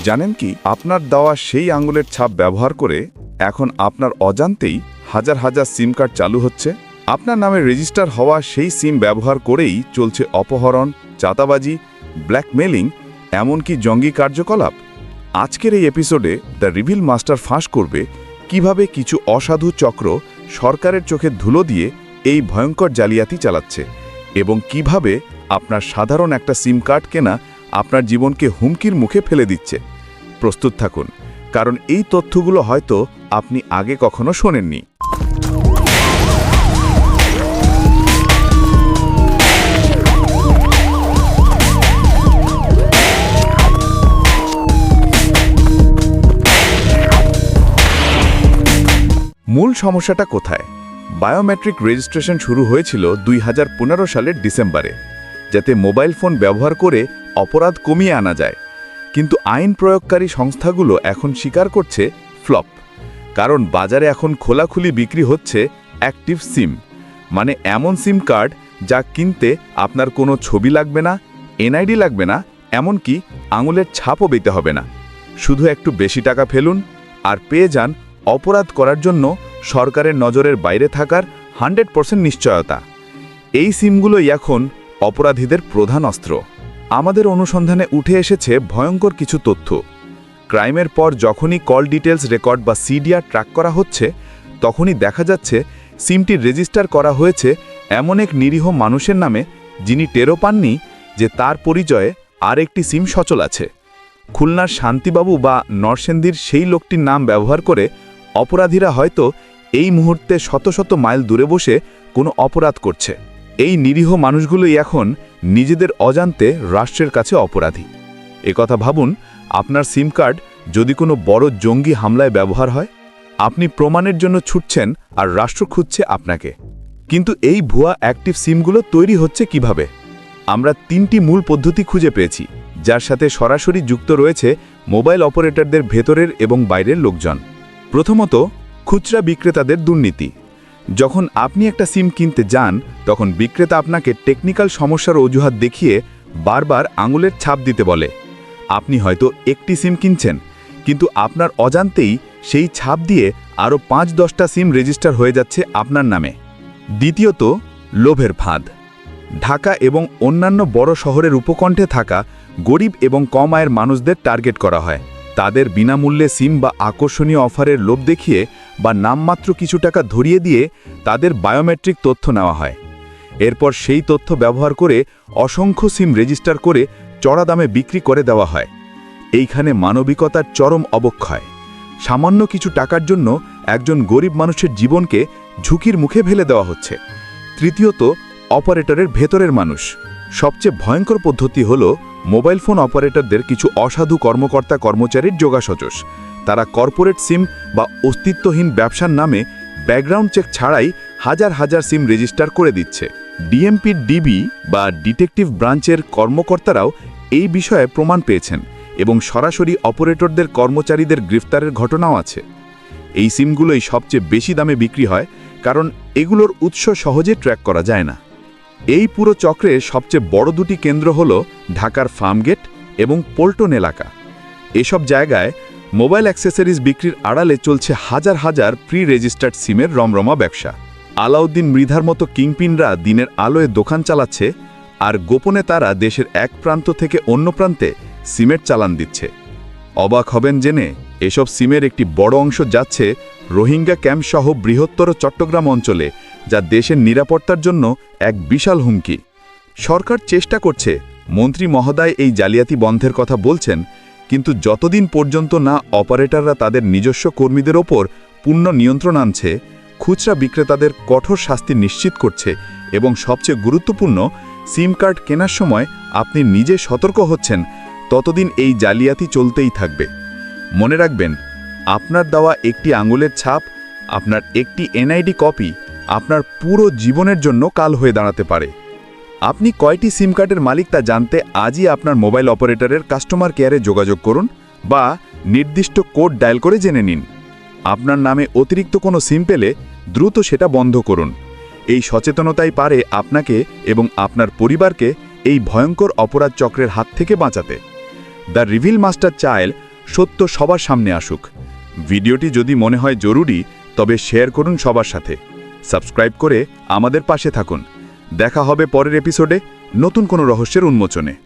জানেন কি, আপনার দেওয়া সেই আঙুলের ছাপ ব্যবহার করে এখন আপনার অজান্তেই হাজার হাজার সিম কার্ড চালু হচ্ছে। আপনার নামে রেজিস্টার হওয়া সেই সিম ব্যবহার করেই চলছে অপহরণ, চাঁদাবাজি, ব্ল্যাকমেলিং, এমনকি জঙ্গি কার্যকলাপ। আজকের এই এপিসোডে দ্য রিভিল মাস্টার ফাঁস করবে কিভাবে কিছু অসাধু চক্র সরকারের চোখে ধুলো দিয়ে এই ভয়ঙ্কর জালিয়াতি চালাচ্ছে এবং কিভাবে আপনার সাধারণ একটা সিম কার্ড কেনা আপনার জীবনকে হুমকির মুখে ফেলে দিচ্ছে। প্রস্তুত থাকুন, কারণ এই তথ্যগুলো হয়তো আপনি আগে কখনো শোনেননি। মূল সমস্যাটা কোথায়? বায়োমেট্রিক রেজিস্ট্রেশন শুরু হয়েছিল 2015 সালের ডিসেম্বরে, যাতে মোবাইল ফোন ব্যবহার করে অপরাধ কমিয়ে আনা যায়। কিন্তু আইন প্রয়োগকারী সংস্থাগুলো এখন স্বীকার করছে ফ্লপ, কারণ বাজারে এখন খোলাখুলি বিক্রি হচ্ছে অ্যাক্টিভ সিম, মানে এমন সিম কার্ড যা কিনতে আপনার কোনো ছবি লাগবে না, এনআইডি লাগবে না, এমনকি আঙুলের ছাপও দিতে হবে না। শুধু একটু বেশি টাকা ফেলুন আর পেয়ে যান অপরাধ করার জন্য সরকারের নজরের বাইরে থাকার 100% নিশ্চয়তা। এই সিমগুলোই এখন অপরাধীদের প্রধান অস্ত্র। আমাদের অনুসন্ধানে উঠে এসেছে ভয়ঙ্কর কিছু তথ্য। ক্রাইমের পর যখনই কল ডিটেলস রেকর্ড বা সিডিআর ট্র্যাক করা হচ্ছে, তখনই দেখা যাচ্ছে সিমটি রেজিস্টার করা হয়েছে এমন এক নিরীহ মানুষের নামে, যিনি টেরও পাননি যে তার পরিচয়ে আর একটি সিম সচল আছে। খুলনার শান্তিবাবু বা নরসেন্দির সেই লোকটির নাম ব্যবহার করে অপরাধীরা হয়তো এই মুহূর্তে শত শত মাইল দূরে বসে কোনো অপরাধ করছে। এই নিরীহ মানুষগুলোই এখন নিজেদের অজান্তে রাষ্ট্রের কাছে অপরাধী। একথা ভাবুন, আপনার সিম কার্ড যদি কোনো বড় জঙ্গি হামলায় ব্যবহার হয়, আপনি প্রমাণের জন্য ছুটছেন আর রাষ্ট্র খুঁজছে আপনাকে। কিন্তু এই ভুয়া অ্যাক্টিভ সিমগুলো তৈরি হচ্ছে কিভাবে? আমরা 3টি মূল পদ্ধতি খুঁজে পেয়েছি, যার সাথে সরাসরি যুক্ত রয়েছে মোবাইল অপারেটরদের ভেতরের এবং বাইরের লোকজন। প্রথমত, খুচরা বিক্রেতাদের দুর্নীতি। যখন আপনি একটা সিম কিনতে যান, তখন বিক্রেতা আপনাকে টেকনিক্যাল সমস্যার অজুহাত দেখিয়ে বারবার আঙুলের ছাপ দিতে বলে। আপনি হয়তো একটি সিম কিনছেন, কিন্তু আপনার অজান্তেই সেই ছাপ দিয়ে আরও 5-10টা সিম রেজিস্টার হয়ে যাচ্ছে আপনার নামে। দ্বিতীয়ত, লোভের ফাঁদ। ঢাকা এবং অন্যান্য বড় শহরের উপকণ্ঠে থাকা গরিব এবং কম আয়ের মানুষদের টার্গেট করা হয়। তাদের বিনামূল্যে সিম বা আকর্ষণীয় অফারের লোভ দেখিয়ে বা নামমাত্র কিছু টাকা ধরিয়ে দিয়ে তাদের বায়োমেট্রিক তথ্য নেওয়া হয়। এরপর সেই তথ্য ব্যবহার করে অসংখ্য সিম রেজিস্টার করে চড়া দামে বিক্রি করে দেওয়া হয়। এইখানে মানবিকতার চরম অবক্ষয়। সামান্য কিছু টাকার জন্য একজন গরিব মানুষের জীবনকে ঝুঁকির মুখে ফেলে দেওয়া হচ্ছে। তৃতীয়ত, অপারেটরের ভেতরের মানুষ। সবচেয়ে ভয়ঙ্কর পদ্ধতি হল মোবাইল ফোন অপারেটরদের কিছু অসাধু কর্মকর্তা কর্মচারীর যোগাসজস। তারা কর্পোরেট সিম বা অস্তিত্বহীন ব্যবসার নামে ব্যাকগ্রাউন্ড চেক ছাড়াই হাজার হাজার সিম রেজিস্টার করে দিচ্ছে। ডিএমপির ডিবি বা ডিটেকটিভ ব্রাঞ্চের কর্মকর্তারাও এই বিষয়ে প্রমাণ পেয়েছেন এবং সরাসরি অপারেটরদের কর্মচারীদের গ্রেফতারের ঘটনাও আছে। এই সিমগুলোই সবচেয়ে বেশি দামে বিক্রি হয়, কারণ এগুলোর উৎস সহজে ট্র্যাক করা যায় না। এই পুরো চক্রের সবচেয়ে বড় দুটি কেন্দ্র হল ঢাকার ফার্মগেট এবং পল্টন এলাকা। এসব জায়গায় মোবাইল অ্যাক্সেসরিজ বিক্রির আড়ালে চলছে হাজার হাজার প্রি রেজিস্টার্ড সিমের রমরমা ব্যবসা। আলাউদ্দিন মৃধার মতো কিংপিনরা দিনের আলোয় দোকান চালাচ্ছে, আর গোপনে তারা দেশের এক প্রান্ত থেকে অন্য প্রান্তে সিমের চালান দিচ্ছে। অবাক হবেন জেনে, এসব সিমের একটি বড় অংশ যাচ্ছে রোহিঙ্গা ক্যাম্পসহ বৃহত্তর চট্টগ্রাম অঞ্চলে, যা দেশের নিরাপত্তার জন্য এক বিশাল হুমকি। সরকার চেষ্টা করছে, মন্ত্রী মহোদয় এই জালিয়াতি বন্ধের কথা বলছেন, কিন্তু যতদিন পর্যন্ত না অপারেটররা তাদের নিজস্ব কর্মীদের ওপর পূর্ণ নিয়ন্ত্রণ আনছে, খুচরা বিক্রেতাদের কঠোর শাস্তি নিশ্চিত করছে এবং সবচেয়ে গুরুত্বপূর্ণ, সিম কার্ড কেনার সময় আপনি নিজে সতর্ক হচ্ছেন, ততদিন এই জালিয়াতি চলতেই থাকবে। মনে রাখবেন, আপনার দেওয়া একটি আঙুলের ছাপ, আপনার একটি এনআইডি কপি আপনার পুরো জীবনের জন্য কাল হয়ে দাঁড়াতে পারে। আপনি কয়টি সিম কার্ডের মালিক তা জানতে আজই আপনার মোবাইল অপারেটরের কাস্টমার কেয়ারে যোগাযোগ করুন বা নির্দিষ্ট কোড ডায়াল করে জেনে নিন। আপনার নামে অতিরিক্ত কোনো সিম পেলে দ্রুত সেটা বন্ধ করুন। এই সচেতনতাই পারে আপনাকে এবং আপনার পরিবারকে এই ভয়ঙ্কর অপরাধ চক্রের হাত থেকে বাঁচাতে। দ্য রিভিল মাস্টার চায় সত্য সবার সামনে আসুক। ভিডিওটি যদি মনে হয় জরুরি তবে শেয়ার করুন সবার সাথে। সাবস্ক্রাইব করে আমাদের পাশে থাকুন। দেখা হবে পরের এপিসোডে নতুন কোনো রহস্যের উন্মোচনে।